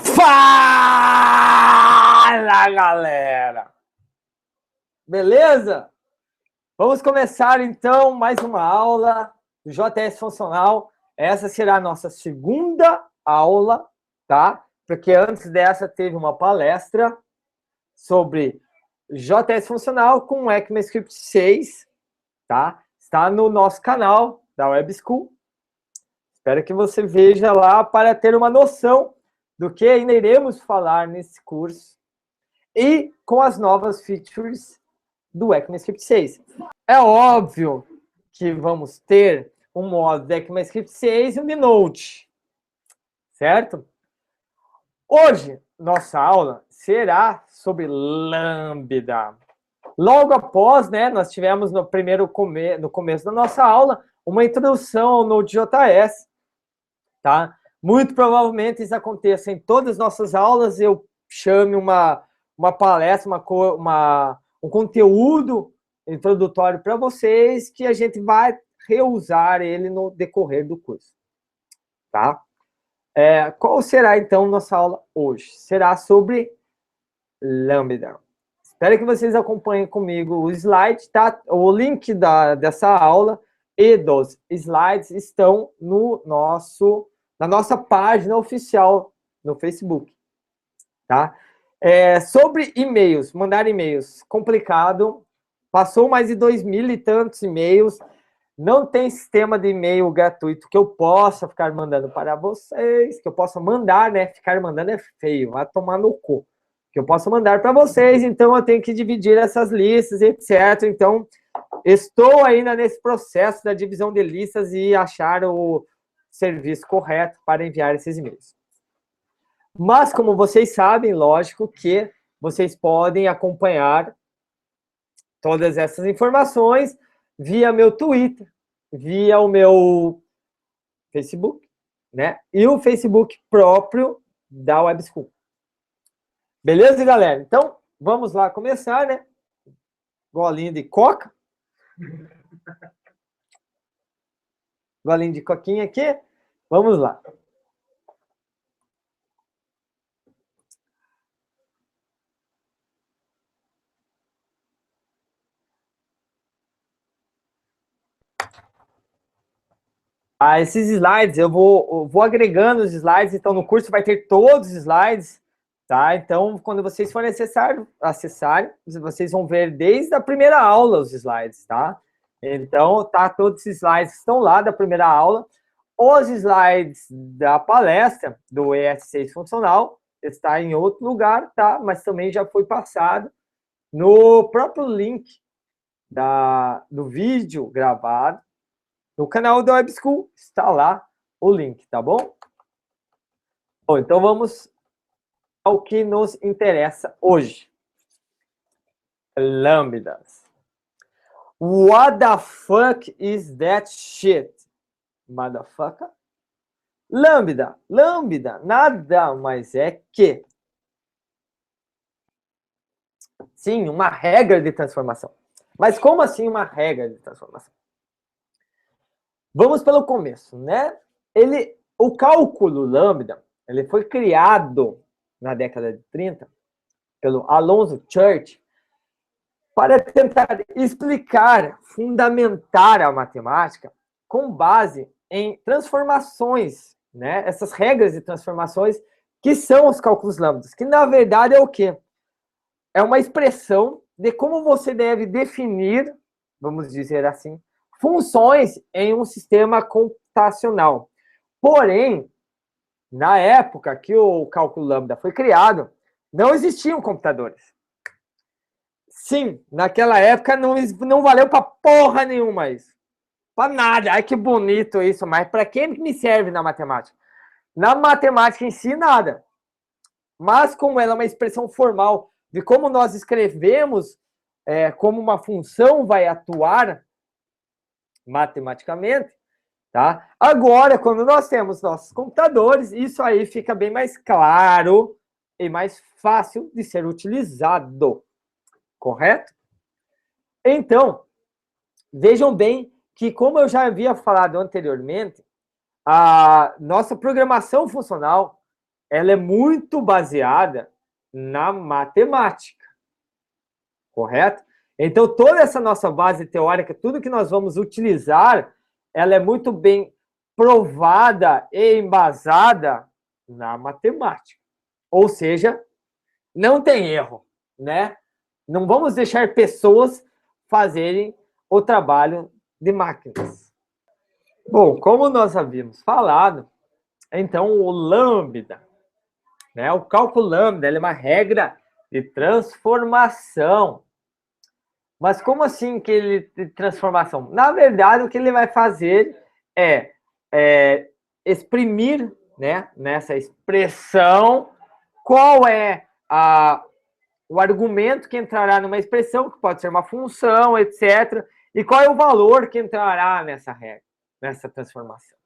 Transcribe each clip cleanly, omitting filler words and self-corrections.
Fala, galera! Beleza? Vamos começar, então, mais uma aula do JS Funcional. Essa será a nossa segunda aula, tá? Porque antes dessa teve uma palestra sobre JS Funcional com ECMAScript 6, tá? Está no nosso canal da Web School. Espero que você veja lá para ter uma noção do que ainda iremos falar nesse curso e com as novas features do ECMAScript 6. É óbvio que vamos ter um modo de ECMAScript 6 e um de Node, certo? Hoje, nossa aula será sobre Lambda. Logo após, né, nós tivemos no começo da nossa aula uma introdução ao Node.js, tá? Muito provavelmente isso aconteça em todas as nossas aulas, eu chame uma palestra, um conteúdo introdutório para vocês, que a gente vai reusar ele no decorrer do curso, tá? Qual será, então, nossa aula hoje? Será sobre Lambda. Espero que vocês acompanhem comigo o slide, tá? O link dessa aula e dos slides estão na nossa página oficial no Facebook, tá? Sobre e-mails, mandar e-mails, complicado. Passou mais de 2.000 e tantos e-mails. Não tem sistema de e-mail gratuito que eu possa ficar mandando para vocês, que eu possa mandar, né? Ficar mandando é feio, vai tomar no cu. Que eu possa mandar para vocês, então eu tenho que dividir essas listas, etc. Então, estou ainda nesse processo da divisão de listas e achar o serviço correto para enviar esses e-mails. Mas, como vocês sabem, lógico que vocês podem acompanhar todas essas informações via meu Twitter, via o meu Facebook, né? E o Facebook próprio da Web School. Beleza, galera? Então, vamos lá começar, né? Golinho de coca. Golinho de coquinha aqui. Vamos lá. Esses slides, eu vou agregando os slides, então no curso vai ter todos os slides, tá? Então, quando vocês forem acessarem, vocês vão ver desde a primeira aula os slides, tá? Então, todos os slides estão lá da primeira aula. Os slides da palestra do ES6 Funcional está em outro lugar, tá? Mas também já foi passado no próprio link do vídeo gravado. No canal da Web School está lá o link, tá bom? Bom, então vamos ao que nos interessa hoje. Lambdas. What the fuck is that shit? Motherfucker? Lambda nada mais é que, sim, uma regra de transformação. Mas como assim uma regra de transformação? Vamos pelo começo, né? O cálculo lambda, ele foi criado na década de 30 pelo Alonzo Church para tentar explicar, fundamentar a matemática com base em transformações, né? Essas regras de transformações que são os cálculos lambdas, que na verdade é o quê? É uma expressão de como você deve definir, vamos dizer assim, funções em um sistema computacional. Porém, na época que o cálculo lambda foi criado, não existiam computadores. Sim, naquela época não valeu para porra nenhuma isso. Para nada. Ai, que bonito isso, mas para que me serve na matemática? Na matemática em si, nada. Mas como ela é uma expressão formal de como nós escrevemos, como uma função vai atuar matematicamente, tá? Agora, quando nós temos nossos computadores, isso aí fica bem mais claro e mais fácil de ser utilizado, correto? Então, vejam bem que, como eu já havia falado anteriormente, a nossa programação funcional ela é muito baseada na matemática, correto? Então, toda essa nossa base teórica, tudo que nós vamos utilizar, ela é muito bem provada e embasada na matemática. Ou seja, não tem erro, né? Não vamos deixar pessoas fazerem o trabalho de máquinas. Bom, como nós havíamos falado, então o lambda, né? O cálculo lambda, ele é uma regra de transformação. Mas como assim que ele de transformação? Na verdade, o que ele vai fazer é exprimir, né, nessa expressão, qual é o argumento que entrará numa expressão, que pode ser uma função, etc. E qual é o valor que entrará nessa regra, nessa transformação.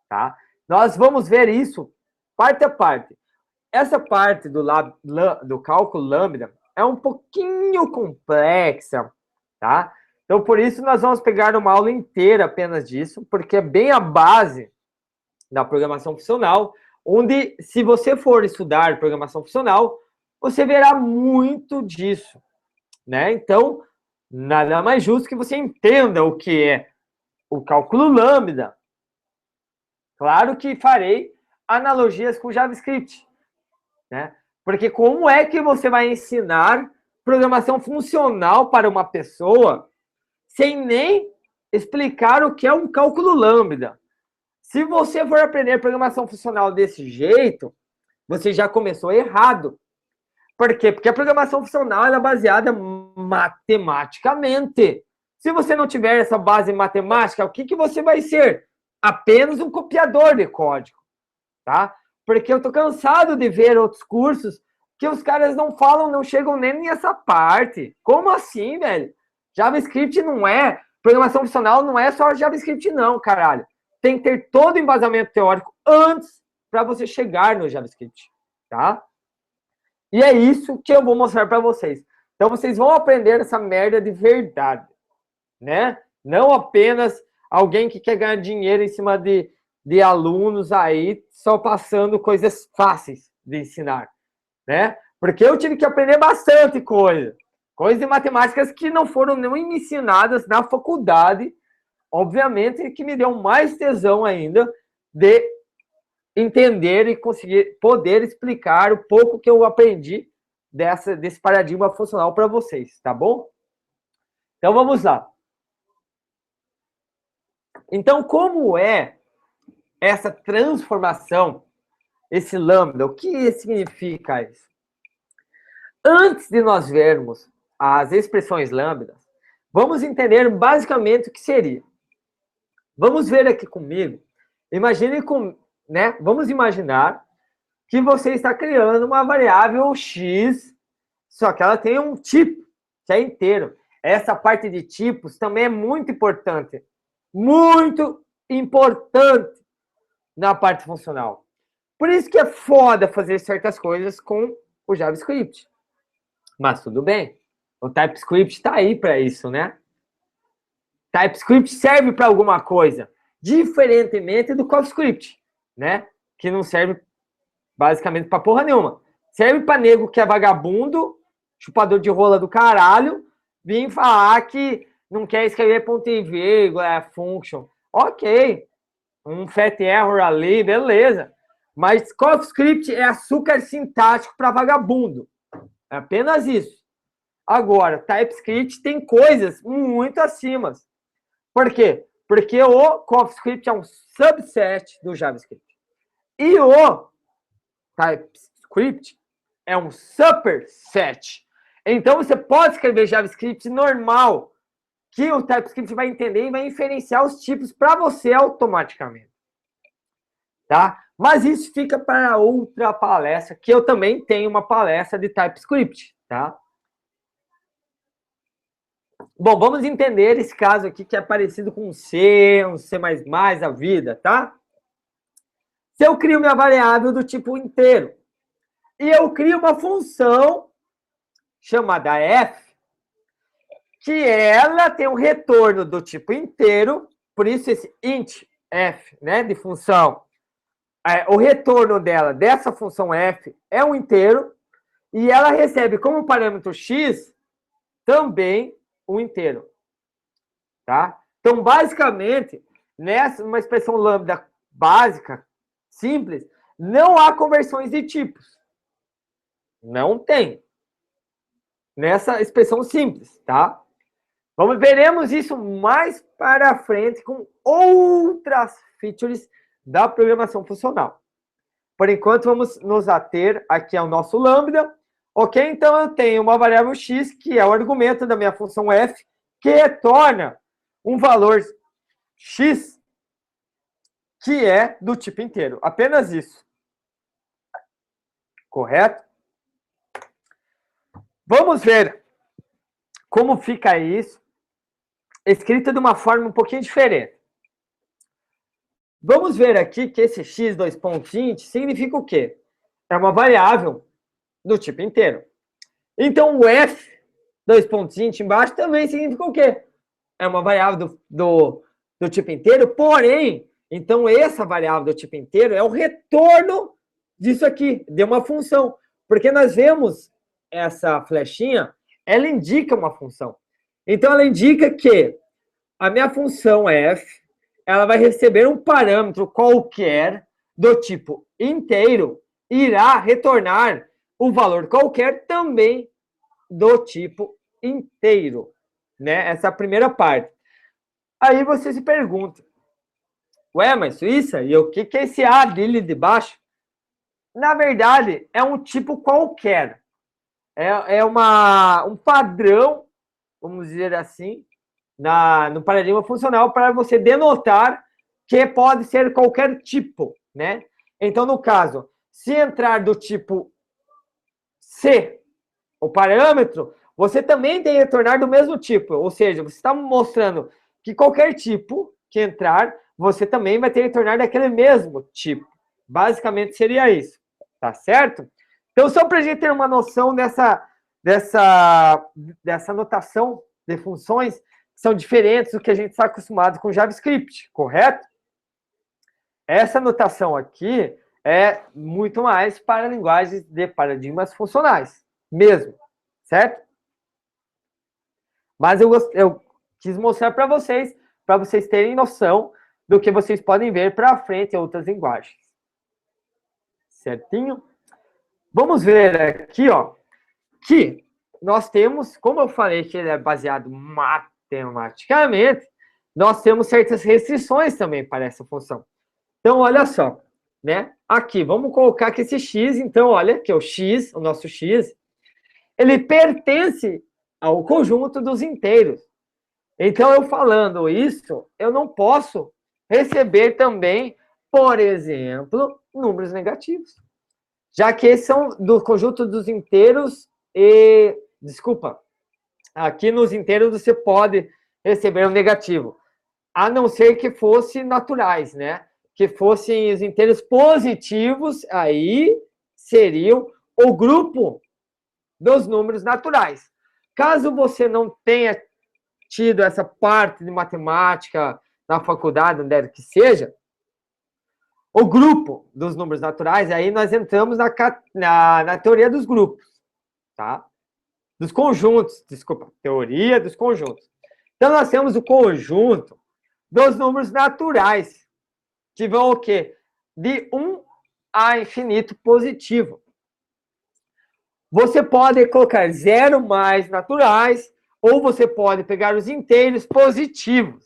Tá? Nós vamos ver isso parte a parte. Essa parte do cálculo lambda é um pouquinho complexa, tá? Então, por isso, nós vamos pegar uma aula inteira apenas disso, porque é bem a base da programação funcional, onde, se você for estudar programação funcional, você verá muito disso, né? Então, nada mais justo que você entenda o que é o cálculo lambda. Claro que farei analogias com JavaScript, né? Porque como é que você vai ensinar programação funcional para uma pessoa sem nem explicar o que é um cálculo lambda? Se você for aprender programação funcional desse jeito, você já começou errado. Por quê? Porque a programação funcional é baseada matematicamente. Se você não tiver essa base matemática, o que você vai ser? Apenas um copiador de código, tá? Porque eu tô cansado de ver outros cursos que os caras não falam, não chegam nem nessa parte. Como assim, velho? JavaScript não é, programação funcional não é só JavaScript não, caralho. Tem que ter todo o embasamento teórico antes para você chegar no JavaScript, tá? E é isso que eu vou mostrar para vocês. Então, vocês vão aprender essa merda de verdade, né? Não apenas alguém que quer ganhar dinheiro em cima de alunos aí, só passando coisas fáceis de ensinar, né? Porque eu tive que aprender bastante coisa. Coisas de matemáticas que não foram nem ensinadas na faculdade, obviamente, que me deu mais tesão ainda de entender e conseguir poder explicar o pouco que eu aprendi desse paradigma funcional para vocês, tá bom? Então vamos lá. Então, como é essa transformação, esse lambda? O que significa isso? Antes de nós vermos as expressões lambdas, vamos entender basicamente o que seria. Vamos ver aqui comigo. Imagine né? Vamos imaginar que você está criando uma variável x, só que ela tem um tipo, que é inteiro. Essa parte de tipos também é muito importante. Muito importante na parte funcional. Por isso que é foda fazer certas coisas com o JavaScript. Mas tudo bem. O TypeScript está aí para isso, né? TypeScript serve para alguma coisa, diferentemente do CoffeeScript, né? Que não serve basicamente para porra nenhuma. Serve para nego que é vagabundo, chupador de rola do caralho, vir falar que não quer escrever ponto e vírgula, function. Ok, um fat error ali, beleza. Mas CoffeeScript é açúcar sintático para vagabundo. É apenas isso. Agora, TypeScript tem coisas muito acima. Por quê? Porque o CoffeeScript é um subset do JavaScript. E o TypeScript é um superset. Então, você pode escrever JavaScript normal, que o TypeScript vai entender e vai inferenciar os tipos para você automaticamente. Tá? Mas isso fica para outra palestra, que eu também tenho uma palestra de TypeScript, tá? Bom, vamos entender esse caso aqui que é parecido com um C a vida, tá? Se eu crio minha variável do tipo inteiro e eu crio uma função chamada f, que ela tem um retorno do tipo inteiro, por isso esse int f, né, de função, o retorno dela, dessa função f, é um inteiro, e ela recebe como parâmetro x também um inteiro. Tá? Então, basicamente, numa expressão lambda básica, simples, não há conversões de tipos. Não tem. Nessa expressão simples, tá? Veremos isso mais para frente com outras features da programação funcional. Por enquanto, vamos nos ater aqui ao nosso lambda. Ok? Então, eu tenho uma variável x, que é o argumento da minha função f, que retorna um valor x, que é do tipo inteiro. Apenas isso. Correto? Vamos ver como fica isso, escrito de uma forma um pouquinho diferente. Vamos ver aqui que esse x, 2.int, significa o quê? É uma variável do tipo inteiro. Então, o f, 2.int embaixo, também significa o quê? É uma variável do tipo inteiro, porém, então essa variável do tipo inteiro é o retorno disso aqui, de uma função. Porque nós vemos essa flechinha, ela indica uma função. Então, ela indica que a minha função f, ela vai receber um parâmetro qualquer do tipo inteiro, irá retornar um valor qualquer também do tipo inteiro. Né? Essa é a primeira parte. Aí você se pergunta, ué, mas Suíça, e o que é esse A dele de baixo? Na verdade, é um tipo qualquer. É um padrão, vamos dizer assim, no paradigma funcional para você denotar que pode ser qualquer tipo, né? Então, no caso, se entrar do tipo C, o parâmetro, você também tem que retornar do mesmo tipo. Ou seja, você está mostrando que qualquer tipo que entrar, você também vai ter que retornar daquele mesmo tipo. Basicamente, seria isso. Tá certo? Então, só para a gente ter uma noção dessa notação de funções que são diferentes do que a gente está acostumado com JavaScript, correto? Essa notação aqui é muito mais para linguagens de paradigmas funcionais, mesmo, certo? Mas eu quis mostrar para vocês terem noção do que vocês podem ver para frente em outras linguagens. Certinho? Vamos ver aqui, ó, que nós temos, como eu falei que ele é baseado matematicamente, nós temos certas restrições também para essa função. Então, olha só, né? Aqui, vamos colocar que esse x, então, olha, que é o x, o nosso x, ele pertence ao conjunto dos inteiros. Então, eu falando isso, eu não posso receber também, por exemplo, números negativos. Já que esses são do conjunto dos inteiros e... Desculpa. Aqui nos inteiros você pode receber um negativo. A não ser que fosse naturais, né? Que fossem os inteiros positivos, aí seriam o grupo dos números naturais. Caso você não tenha tido essa parte de matemática na faculdade, onde quer que seja, o grupo dos números naturais, aí nós entramos na teoria dos grupos, tá? Dos conjuntos, desculpa, teoria dos conjuntos. Então, nós temos o conjunto dos números naturais, que vão o quê? De 1 a infinito positivo. Você pode colocar 0 mais naturais, ou você pode pegar os inteiros positivos.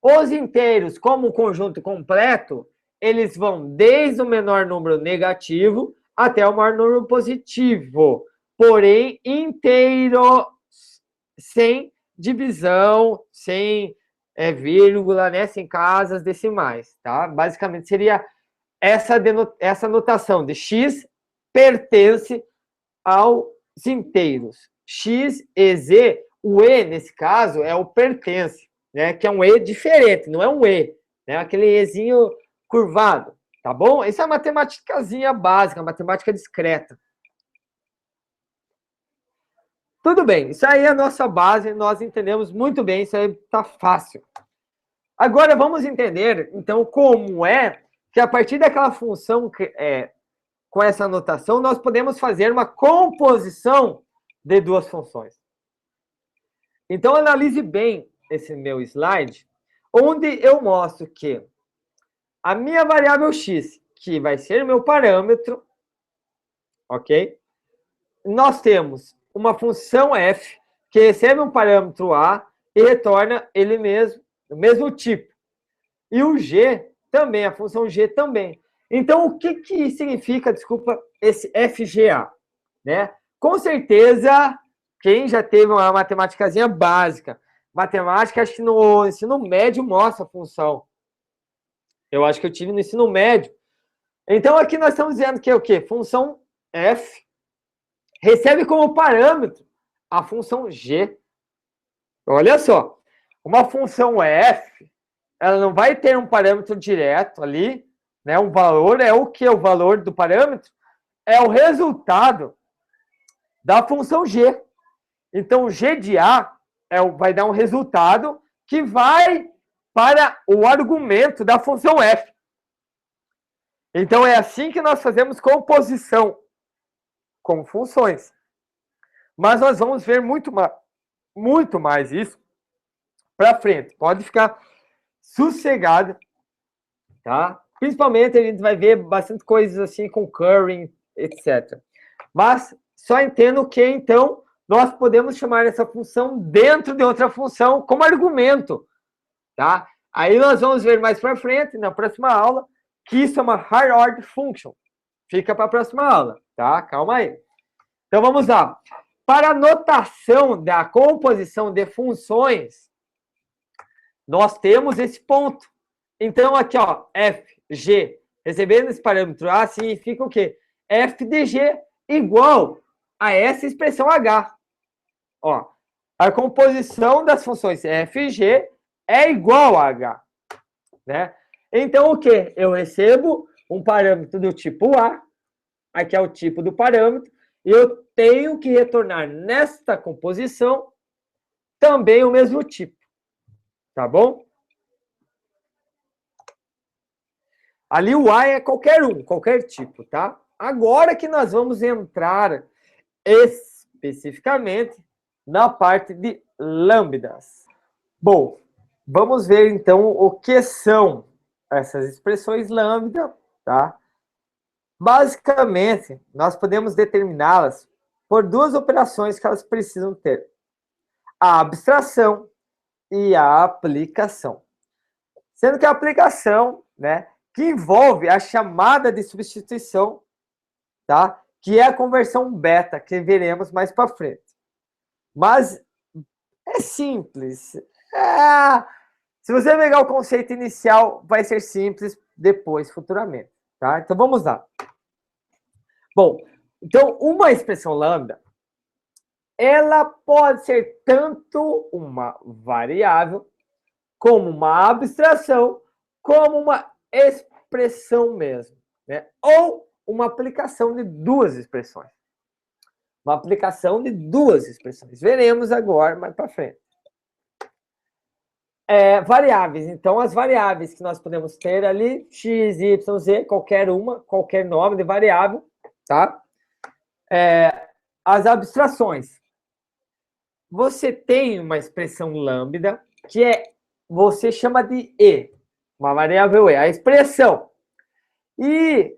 Os inteiros, como o conjunto completo, eles vão desde o menor número negativo até o maior número positivo. Porém, inteiros, sem divisão, sem vírgula, né, sem casas decimais, tá? Basicamente, seria essa notação de x pertence aos inteiros. X e z, o e, nesse caso, é o pertence, né? Que é um e diferente, não é um e, né? Aquele ezinho curvado, tá bom? Isso é uma matemáticazinha básica, matemática discreta. Tudo bem, isso aí é a nossa base, nós entendemos muito bem, isso aí tá fácil. Agora vamos entender, então, como é que a partir daquela função com essa notação, nós podemos fazer uma composição de duas funções. Então, analise bem esse meu slide, onde eu mostro que a minha variável x, que vai ser o meu parâmetro, ok? Nós temos uma função f, que recebe um parâmetro a e retorna ele mesmo, o mesmo tipo. E o g também, a função g também. Então, o que significa, desculpa, esse FGA? Né? Com certeza, quem já teve uma matemáticazinha básica, matemática, acho que no ensino médio mostra a função. Eu acho que eu tive no ensino médio. Então, aqui nós estamos dizendo que é o quê? Função f recebe como parâmetro a função g. Olha só, uma função f, ela não vai ter um parâmetro direto ali, né? Um valor é o que? O valor do parâmetro é o resultado da função g. Então, g de a vai dar um resultado que vai para o argumento da função f. Então, é assim que nós fazemos composição com funções. Mas nós vamos ver muito mais isso para frente. Pode ficar sossegado, tá? Principalmente a gente vai ver bastante coisas assim com currying, etc. Mas só entendo que, então, nós podemos chamar essa função dentro de outra função como argumento, tá? Aí nós vamos ver mais para frente, na próxima aula, que isso é uma higher order function. Fica para a próxima aula, tá? Calma aí. Então, vamos lá. Para a notação da composição de funções, nós temos esse ponto. Então, aqui, ó, f, g, recebendo esse parâmetro a, significa o quê? F de g igual a essa expressão h. Ó, a composição das funções f e g é igual a h. Né? Então, o quê? Eu recebo um parâmetro do tipo a, aqui é o tipo do parâmetro, e eu tenho que retornar nesta composição também o mesmo tipo. Tá bom? Ali o A é qualquer tipo, tá? Agora que nós vamos entrar especificamente na parte de lambdas. Bom, vamos ver então o que são essas expressões lambda, tá? Basicamente, nós podemos determiná-las por duas operações que elas precisam ter: a abstração e a aplicação. Sendo que a aplicação, né, que envolve a chamada de substituição, tá? Que é a conversão beta, que veremos mais para frente. Mas é simples. Se você pegar o conceito inicial, vai ser simples depois, futuramente. Tá? Então, vamos lá. Bom, então, uma expressão lambda, ela pode ser tanto uma variável, como uma abstração, como uma expressão mesmo, né? Ou uma aplicação de duas expressões. Uma aplicação de duas expressões. Veremos agora mais para frente. Variáveis. Então, as variáveis que nós podemos ter ali, x, y, z, qualquer uma, qualquer nome de variável, tá? As abstrações. Você tem uma expressão lambda, que você chama de e, uma variável e, a expressão. E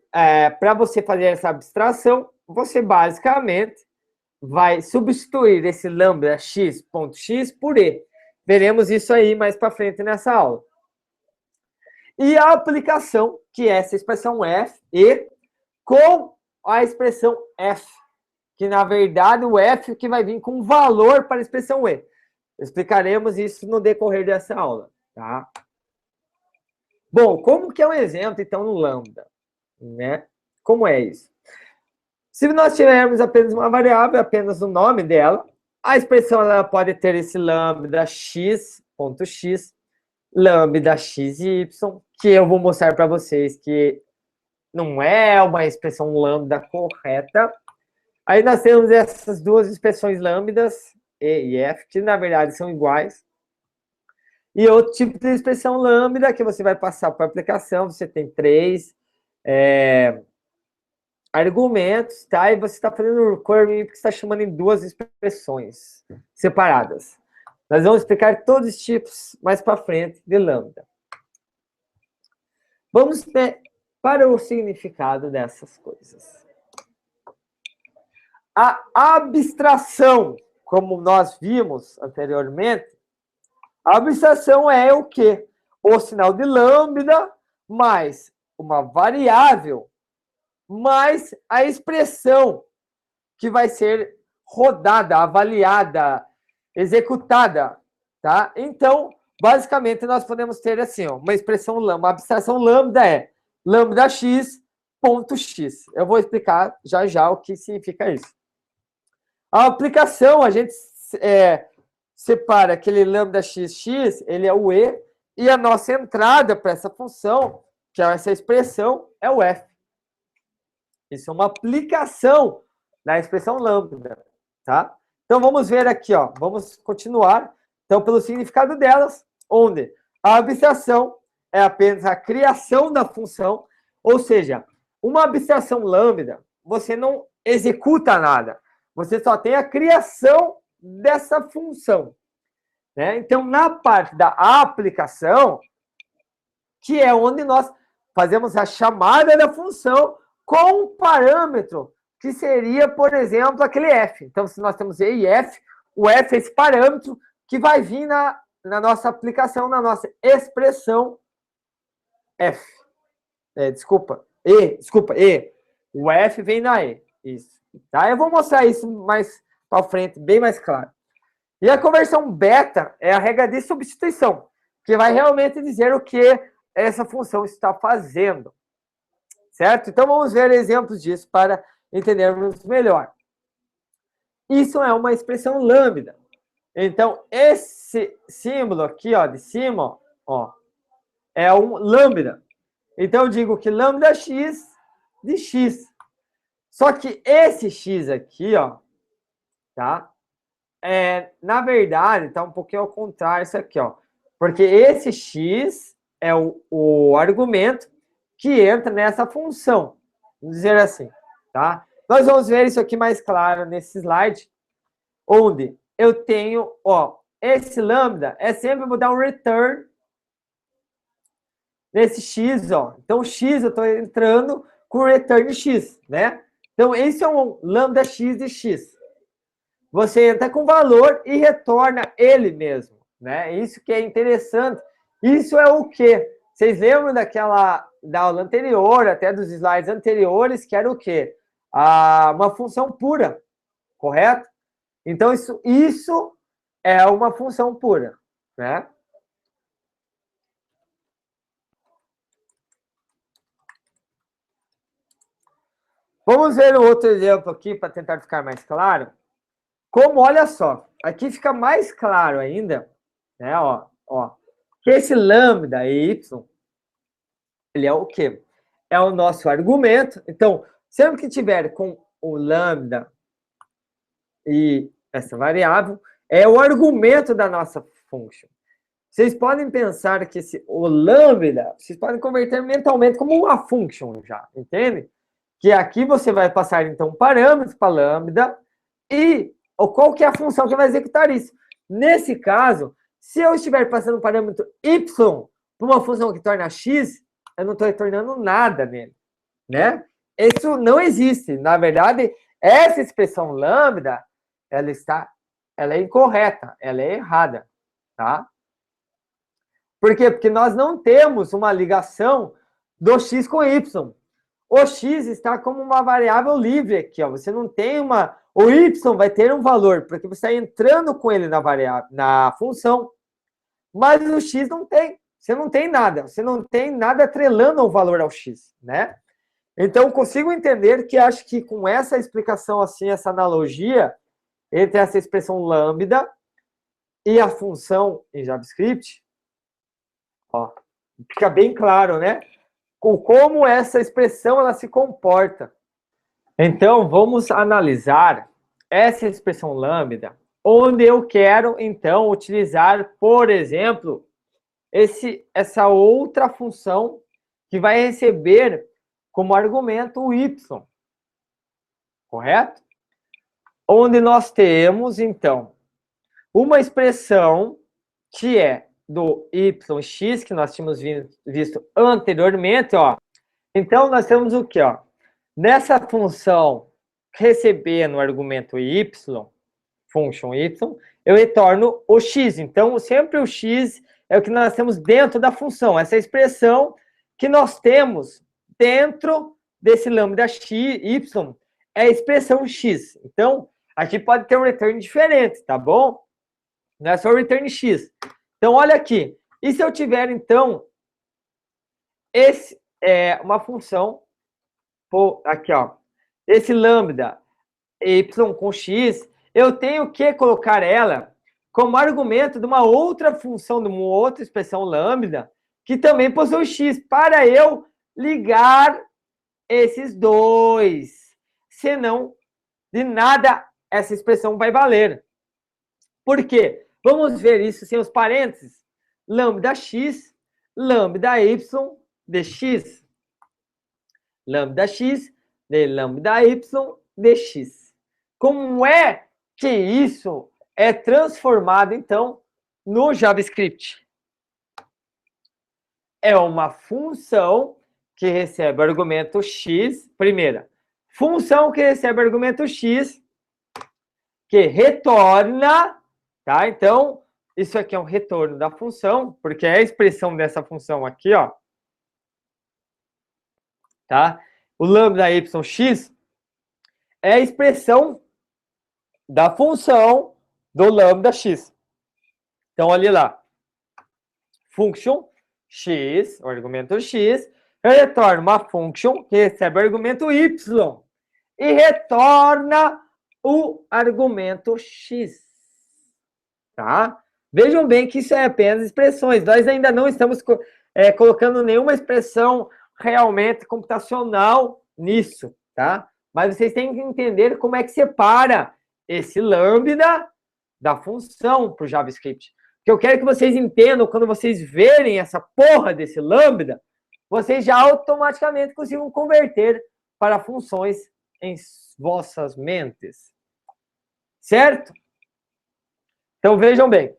para você fazer essa abstração, você basicamente vai substituir esse lambda x.x por e. Veremos isso aí mais para frente nessa aula. E a aplicação, que é essa expressão f, e, com a expressão f, que na verdade o f que vai vir com valor para a expressão e. Explicaremos isso no decorrer dessa aula, tá? Bom, como que é um exemplo, então, no lambda? Né? Como é isso? Se nós tivermos apenas uma variável, apenas o nome dela, a expressão ela pode ter esse lambda x.x, lambda xy, que eu vou mostrar para vocês que não é uma expressão lambda correta. Aí nós temos essas duas expressões lambdas, e e f, que na verdade são iguais. E outro tipo de expressão lambda que você vai passar para a aplicação, você tem três argumentos, tá? E você está fazendo recurring porque está chamando em duas expressões separadas. Nós vamos explicar todos os tipos mais para frente de lambda. Vamos para o significado dessas coisas. A abstração, como nós vimos anteriormente, a abstração é o quê? O sinal de lambda mais uma variável mais a expressão que vai ser rodada, avaliada, executada, tá? Então, basicamente, nós podemos ter assim, ó, uma expressão lambda, uma abstração lambda é lambda x ponto x. Eu vou explicar já já o que significa isso. A aplicação, a gente separa aquele lambda xx, ele é o e, e a nossa entrada para essa função, que é essa expressão, é o f. Isso é uma aplicação da expressão lambda, tá? Então, vamos ver aqui, ó. Vamos continuar, então, pelo significado delas, onde a abstração é apenas a criação da função, ou seja, uma abstração lambda, você não executa nada, você só tem a criação dessa função, né? Então, na parte da aplicação, que é onde nós fazemos a chamada da função com um parâmetro, que seria, por exemplo, aquele f. Então, se nós temos e e f, o f é esse parâmetro que vai vir na nossa aplicação, na nossa expressão f. E. O f vem na e. Isso. Tá? Eu vou mostrar isso mais para frente, bem mais claro. E a conversão beta é a regra de substituição, que vai realmente dizer o que essa função está fazendo. Certo? Então, vamos ver exemplos disso para entendermos melhor. Isso é uma expressão lambda. Então, esse símbolo aqui, ó, de cima, ó, é um lambda. Então, eu digo que lambda x de x. Só que esse x aqui, ó, tá? Na verdade, tá um pouquinho ao contrário isso aqui, ó. Porque esse x é o argumento que entra nessa função. Vamos dizer assim, tá? Nós vamos ver isso aqui mais claro nesse slide, onde eu tenho, ó, esse lambda é sempre, vou dar um return nesse x, ó. Então, x eu estou entrando com o return x, né? Então, esse é um lambda x de x. Você entra com valor e retorna ele mesmo, né? Isso que é interessante. Isso é o quê? Vocês lembram da aula anterior, até dos slides anteriores, que era o quê? Uma função pura, correto? Então, isso é uma função pura, né? Vamos ver um outro exemplo aqui para tentar ficar mais claro. Como, olha só, aqui fica mais claro ainda, né? Ó, que esse lambda y, ele é o quê? É o nosso argumento. Então, sempre que tiver com o lambda e essa variável, é o argumento da nossa função. Vocês podem pensar que o lambda, vocês podem converter mentalmente como uma função já, entende? Que aqui você vai passar, então, parâmetros para lambda e qual que é a função que vai executar isso. Nesse caso, se eu estiver passando um parâmetro y para uma função que torna x, eu não estou retornando nada nele, né? Isso não existe. Na verdade, essa expressão lambda, ela é incorreta, ela é errada, tá? Por quê? Porque nós não temos uma ligação do x com y. O x está como uma variável livre aqui, ó. Você não tem uma... O y vai ter um valor, porque você está entrando com ele na variável, na função. Mas o x não tem. Você não tem nada. Você não tem nada atrelando o valor ao x, né? Então, consigo entender que acho que com essa explicação assim, essa analogia entre essa expressão lambda e a função em JavaScript, ó, fica bem claro, né? Com como essa expressão ela se comporta. Então, vamos analisar essa expressão lambda, onde eu quero, então, utilizar, por exemplo, essa outra função que vai receber como argumento o y, correto? Onde nós temos, então, uma expressão que é do yx, que nós tínhamos visto anteriormente, ó. Então, nós temos o quê, ó? Nessa função receber no argumento y, function y, eu retorno o x. Então, sempre o x é o que nós temos dentro da função. Essa expressão que nós temos dentro desse lambda x, y, é a expressão x. Então, aqui pode ter um return diferente, tá bom? Não é só o return x. Então, olha aqui. E se eu tiver, então, esse é uma função, aqui, ó, esse lambda y com x, eu tenho que colocar ela como argumento de uma outra função, de uma outra expressão lambda, que também possui x, para eu ligar esses dois. Senão, de nada essa expressão vai valer. Por quê? Vamos ver isso sem os parênteses. Lambda x, lambda y dx. Lambda x de lambda y dx. Como é que isso é transformado, então, no JavaScript? É uma função que recebe argumento x, primeira. Função que recebe argumento x, que retorna, tá? Então, isso aqui é um retorno da função, porque é a expressão dessa função aqui, ó. Tá? O lambda yx é a expressão da função do lambda x. Então, olha lá. Function x, o argumento x, retorna uma function que recebe o argumento y e retorna o argumento x. Tá? Vejam bem que isso é apenas expressões. Nós ainda não estamos colocando nenhuma expressão realmente computacional nisso, tá? Mas vocês têm que entender como é que separa esse lambda da função para o JavaScript. Porque eu quero que vocês entendam, quando vocês verem essa porra desse lambda, vocês já automaticamente consigam converter para funções em vossas mentes. Certo? Então, vejam bem.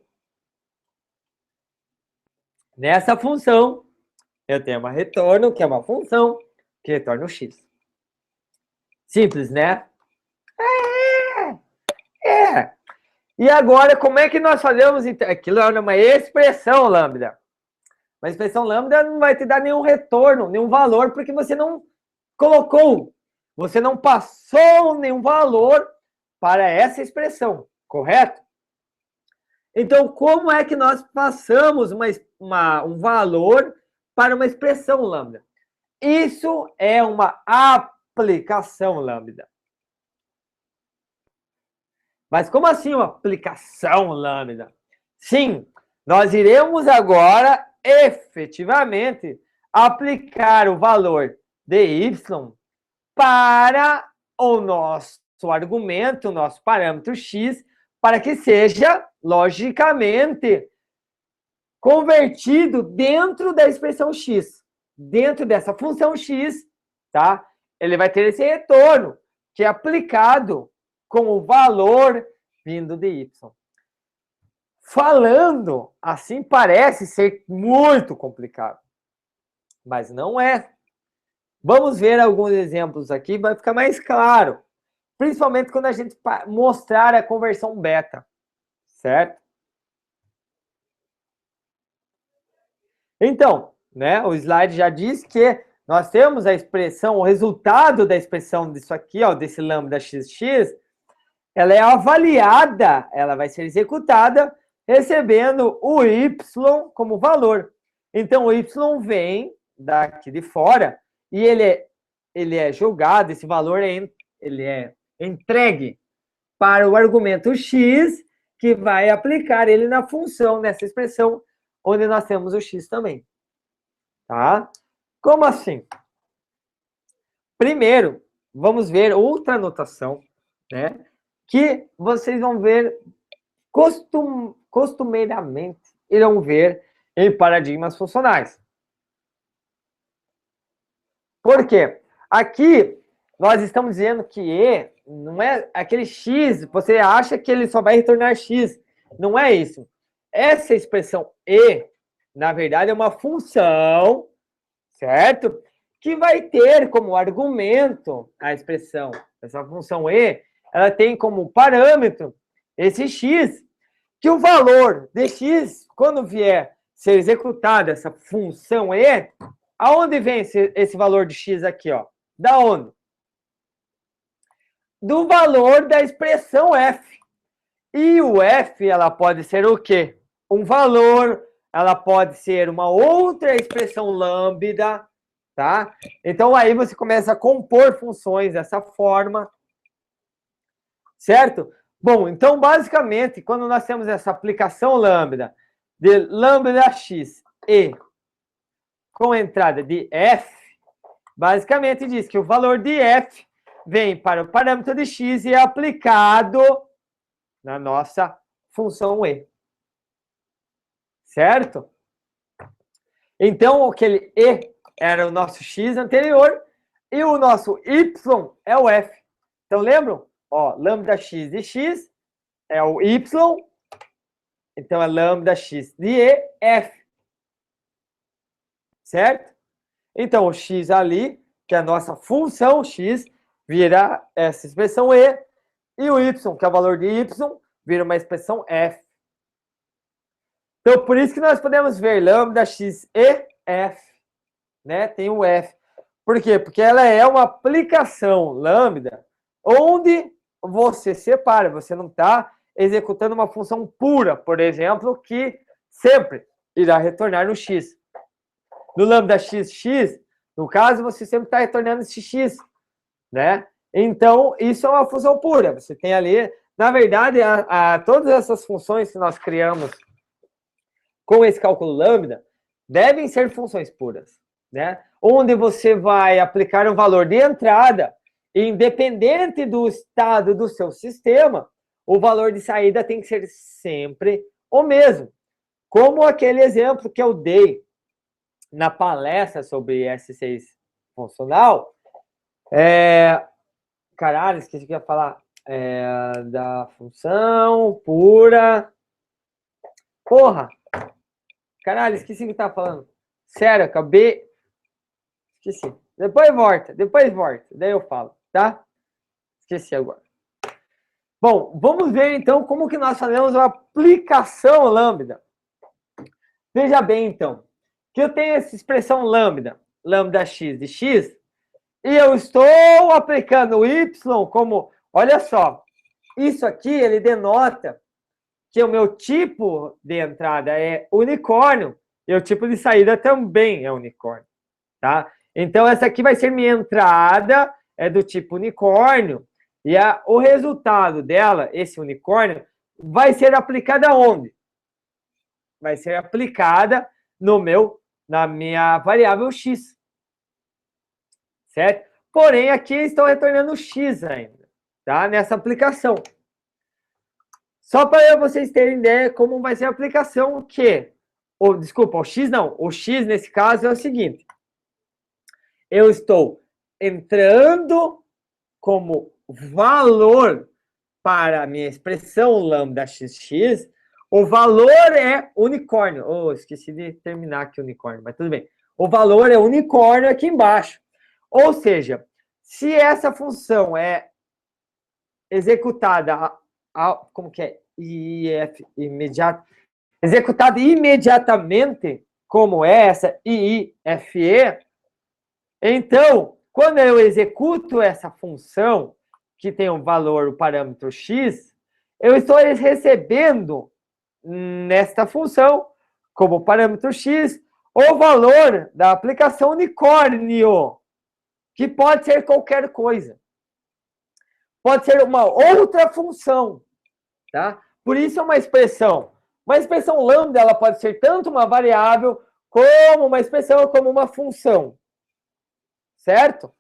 Nessa função, eu tenho uma retorno, que é uma função, que retorna o x. Simples, né? E agora, como é que nós fazemos? Aquilo é uma expressão lambda. Uma expressão lambda não vai te dar nenhum retorno, nenhum valor, porque você não colocou, você não passou nenhum valor para essa expressão, correto? Então, como é que nós passamos um valor para uma expressão lambda? Isso é uma aplicação lambda. Mas como assim uma aplicação lambda? Sim, nós iremos agora, efetivamente, aplicar o valor de y para o nosso argumento, o nosso parâmetro x, para que seja, logicamente, convertido dentro da expressão x. Dentro dessa função x, tá? Ele vai ter esse retorno, que é aplicado com o valor vindo de y. Falando assim, parece ser muito complicado, mas não é. Vamos ver alguns exemplos aqui, vai ficar mais claro. Principalmente quando a gente mostrar a conversão beta, certo? Então, né, o slide já diz que nós temos a expressão, o resultado da expressão disso aqui, ó, desse lambda xx, ela é avaliada, ela vai ser executada recebendo o y como valor. Então, o y vem daqui de fora e ele é jogado, esse valor ele é entregue para o argumento x, que vai aplicar ele na função, nessa expressão, onde nós temos o x também. Tá? Como assim? Primeiro, vamos ver outra notação, né? Que vocês vão ver costumeiramente, irão ver em paradigmas funcionais. Por quê? Aqui, nós estamos dizendo que E não é aquele X, você acha que ele só vai retornar X. Não é isso. Essa expressão E, na verdade, é uma função, certo? Que vai ter como argumento a expressão. Essa função E, ela tem como parâmetro esse X, que o valor de X, quando vier ser executada essa função E, aonde vem esse valor de X aqui, ó? Da onde? Do valor da expressão F. E o F, ela pode ser o quê? Um valor, ela pode ser uma outra expressão lambda, tá? Então, aí você começa a compor funções dessa forma, certo? Bom, então, basicamente, quando nós temos essa aplicação lambda de lambda x e com entrada de f, basicamente diz que o valor de f vem para o parâmetro de x e é aplicado na nossa função e. Certo? Então, aquele e era o nosso x anterior e o nosso y é o f. Então, lembram? Ó, lambda x de x é o y, então é lambda x de e, f. Certo? Então, o x ali, que é a nossa função x, vira essa expressão e, e o y, que é o valor de y, vira uma expressão f. Então, por isso que nós podemos ver lambda x e f, né? Tem o f. Por quê? Porque ela é uma aplicação lambda onde você separa, você não está executando uma função pura, por exemplo, que sempre irá retornar no x. No lambda x, no caso, você sempre está retornando esse x, né? Então, isso é uma função pura. Você tem ali, na verdade, todas essas funções que nós criamos com esse cálculo lambda devem ser funções puras, né? Onde você vai aplicar um valor de entrada, independente do estado do seu sistema, o valor de saída tem que ser sempre o mesmo. Como aquele exemplo que eu dei na palestra sobre S6 funcional, caralho, esqueci o que ia falar, da função pura, porra, caralho, esqueci o que tava falando, sério, acabei, esqueci, depois volta, daí eu falo, tá? Esqueci agora. Bom, vamos ver então como que nós fazemos uma aplicação lambda. Veja bem então, que eu tenho essa expressão lambda, lambda x de x, e eu estou aplicando o y como, olha só, isso aqui ele denota que o meu tipo de entrada é unicórnio e o tipo de saída também é unicórnio, tá? Então essa aqui vai ser minha entrada, é do tipo unicórnio, e o resultado dela, esse unicórnio, vai ser aplicada onde? Vai ser aplicada na minha variável x. Certo? Porém, aqui estão retornando x ainda, tá? Nessa aplicação. Só para vocês terem ideia como vai ser a aplicação que... desculpa, o x não. O x, nesse caso, é o seguinte. Eu estou entrando como valor para a minha expressão lambda xx, o valor é unicórnio. Esqueci de terminar aqui o unicórnio, mas tudo bem. O valor é unicórnio aqui embaixo. Ou seja, se essa função é executada, como que é? Executada imediatamente, como é essa IIFE, então, quando eu executo essa função, que tem um valor, o parâmetro x, eu estou recebendo nesta função, como parâmetro x, o valor da aplicação unicórnio, que pode ser qualquer coisa. Pode ser uma outra função, tá? Por isso é uma expressão. Uma expressão lambda, ela pode ser tanto uma variável, como uma expressão, como uma função. Certo?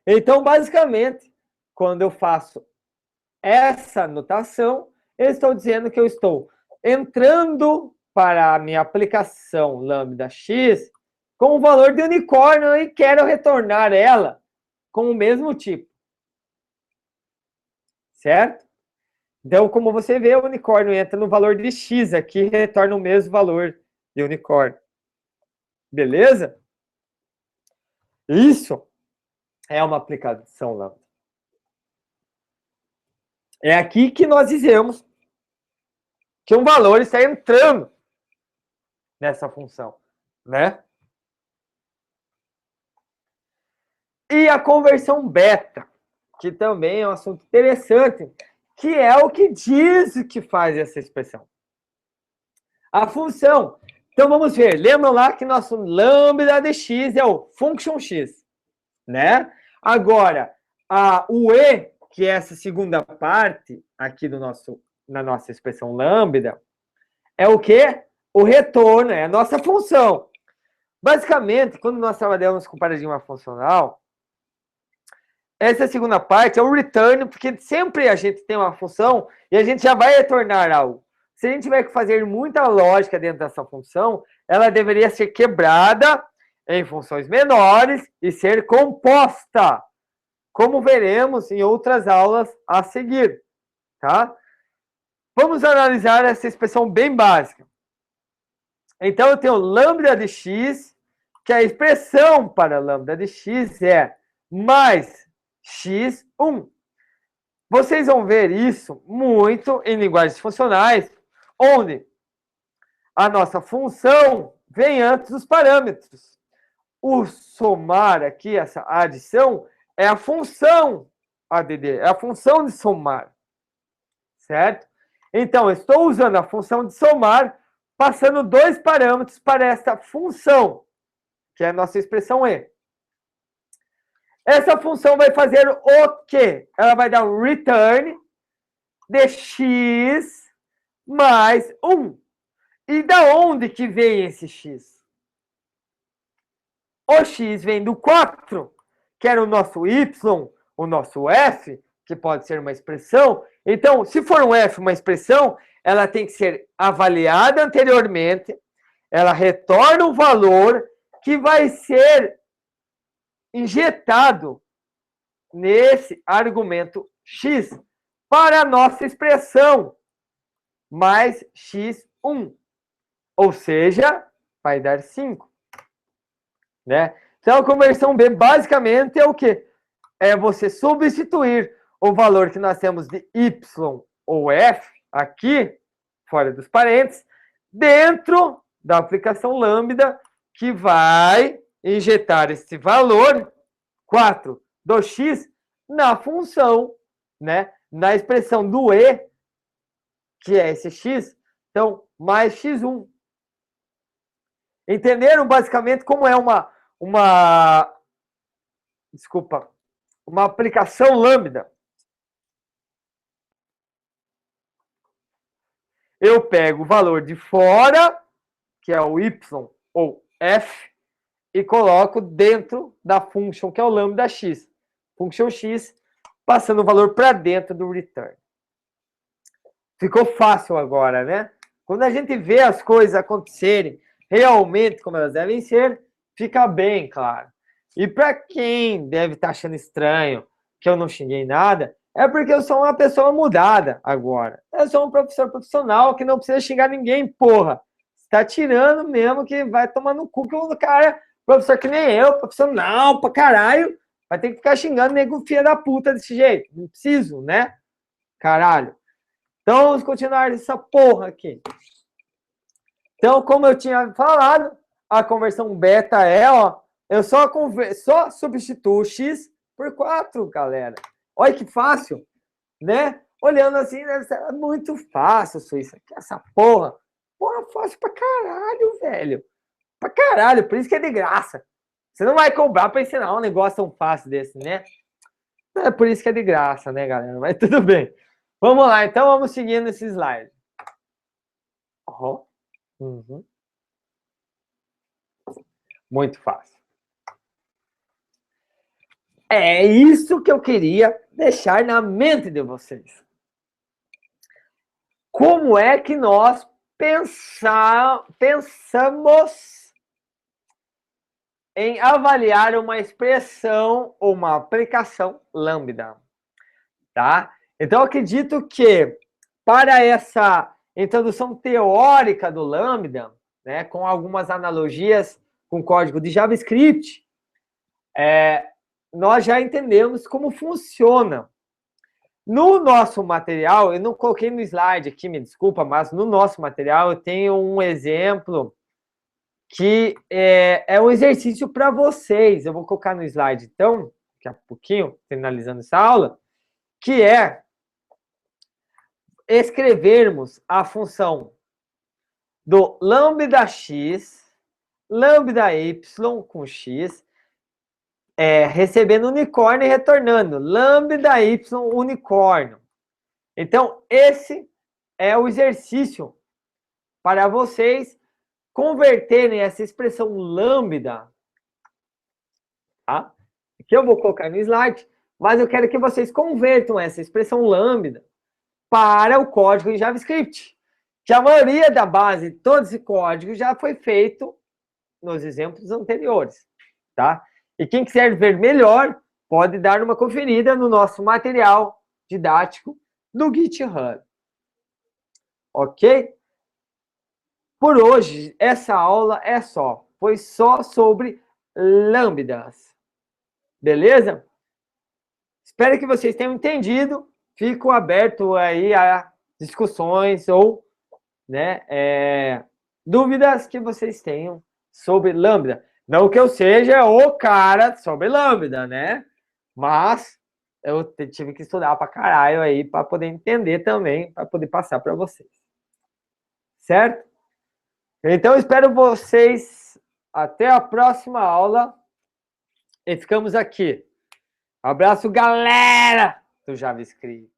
Então, basicamente, quando eu faço essa notação, eu estou dizendo que eu estou entrando para a minha aplicação lambda x com o valor de unicórnio e quero retornar ela com o mesmo tipo. Certo? Então, como você vê, o unicórnio entra no valor de x aqui e retorna o mesmo valor de unicórnio. Beleza? Isso é uma aplicação lambda. É aqui que nós dizemos que um valor está entrando nessa função, né? E a conversão beta, que também é um assunto interessante, que é o que diz o que faz essa expressão. A função. Então, vamos ver. Lembram lá que nosso lambda de x é o function x, né? Agora, o e, que é essa segunda parte aqui na nossa expressão lambda, é o quê? O retorno, é a nossa função. Basicamente, quando nós trabalhamos com paradigma funcional, essa segunda parte é o return, porque sempre a gente tem uma função e a gente já vai retornar algo. Se a gente tiver que fazer muita lógica dentro dessa função, ela deveria ser quebrada em funções menores e ser composta, como veremos em outras aulas a seguir, tá? Vamos analisar essa expressão bem básica. Então, eu tenho lambda de x, que a expressão para lambda de x é mais x1. Vocês vão ver isso muito em linguagens funcionais, onde a nossa função vem antes dos parâmetros. O somar aqui, essa adição, é a função ADD, é a função de somar, certo? Então, eu estou usando a função de somar, passando dois parâmetros para essa função, que é a nossa expressão E. Essa função vai fazer o quê? Ela vai dar um return de x mais 1. E da onde que vem esse x? O x vem do 4, que era o nosso y, o nosso f, que pode ser uma expressão. Então, se for um f, uma expressão, ela tem que ser avaliada anteriormente, ela retorna um valor que vai ser injetado nesse argumento x para a nossa expressão mais x1. Ou seja, vai dar 5. Né? Então, a conversão B basicamente é o quê? É você substituir o valor que nós temos de y ou f aqui, fora dos parênteses, dentro da aplicação lambda, que vai injetar esse valor 4 do x na função, né? Na expressão do e, que é esse x, então, mais x1. Entenderam basicamente como é uma aplicação lambda? Eu pego o valor de fora, que é o y ou f, e coloco dentro da função, que é o lambda x. Função x, passando o valor para dentro do return. Ficou fácil agora, né? Quando a gente vê as coisas acontecerem realmente como elas devem ser, fica bem claro. E para quem deve estar achando estranho que eu não xinguei nada, é porque eu sou uma pessoa mudada agora. Eu sou um professor profissional que não precisa xingar ninguém, porra. Está tirando mesmo que vai tomar no cu que o cara, professor que nem eu, profissional pra caralho, vai ter que ficar xingando nego filha da puta desse jeito. Não preciso, né? Caralho. Então, vamos continuar essa porra aqui. Então, como eu tinha falado, a conversão beta é, ó, eu só substituo x por 4, galera. Olha que fácil, né? Olhando assim, deve ser muito fácil isso aqui, essa porra. Porra, fácil pra caralho, velho. Pra caralho, por isso que é de graça. Você não vai cobrar pra ensinar um negócio tão fácil desse, né? É por isso que é de graça, né, galera? Mas tudo bem. Vamos lá, então vamos seguindo esse slide. Uhum. Muito fácil. É isso que eu queria deixar na mente de vocês. Como é que nós pensamos em avaliar uma expressão ou uma aplicação lambda, tá? Então, eu acredito que para essa introdução teórica do lambda, né, com algumas analogias com código de JavaScript, nós já entendemos como funciona. No nosso material, eu não coloquei no slide aqui, me desculpa, mas no nosso material eu tenho um exemplo que é um exercício para vocês. Eu vou colocar no slide, então, daqui a pouquinho, finalizando essa aula, que é escrevermos a função do lambda x, lambda y com x, recebendo unicórnio e retornando lambda y unicórnio. Então, esse é o exercício para vocês converterem essa expressão lambda, tá? Que eu vou colocar no slide, mas eu quero que vocês convertam essa expressão lambda para o código em JavaScript, que a maioria da base, todo esse código já foi feito nos exemplos anteriores, tá? E quem quiser ver melhor, pode dar uma conferida no nosso material didático do GitHub. Ok? Por hoje, essa aula foi só sobre lambdas. Beleza? Espero que vocês tenham entendido. Fico aberto aí a discussões ou, né, dúvidas que vocês tenham sobre lambda. Não que eu seja o cara sobre lambda, né? Mas eu tive que estudar pra caralho aí para poder entender também, para poder passar para vocês. Certo? Então, espero vocês até a próxima aula. E ficamos aqui. Abraço, galera do JavaScript.